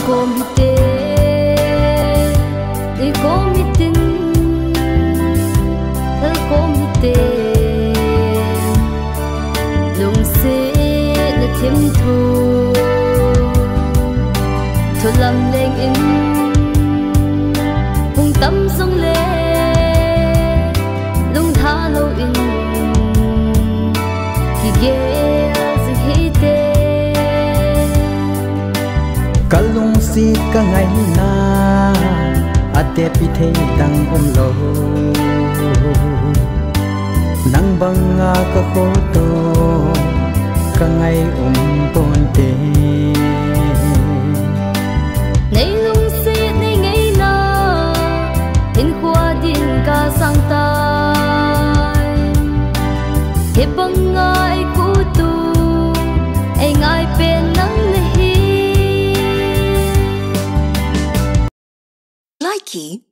komite I komitin thal komite lung se na thêm thu thôi làm lên in cùng tâm sông lê lung tha lâu in thì ghé sự hi tê kalung si ka ngai na ate pi thei tang lo nang banga ka khoto ka ngai pon te nei lung si nei ngai na in khua din ka sang tai he banga ai ku tu ai ngai pen nang hi Likey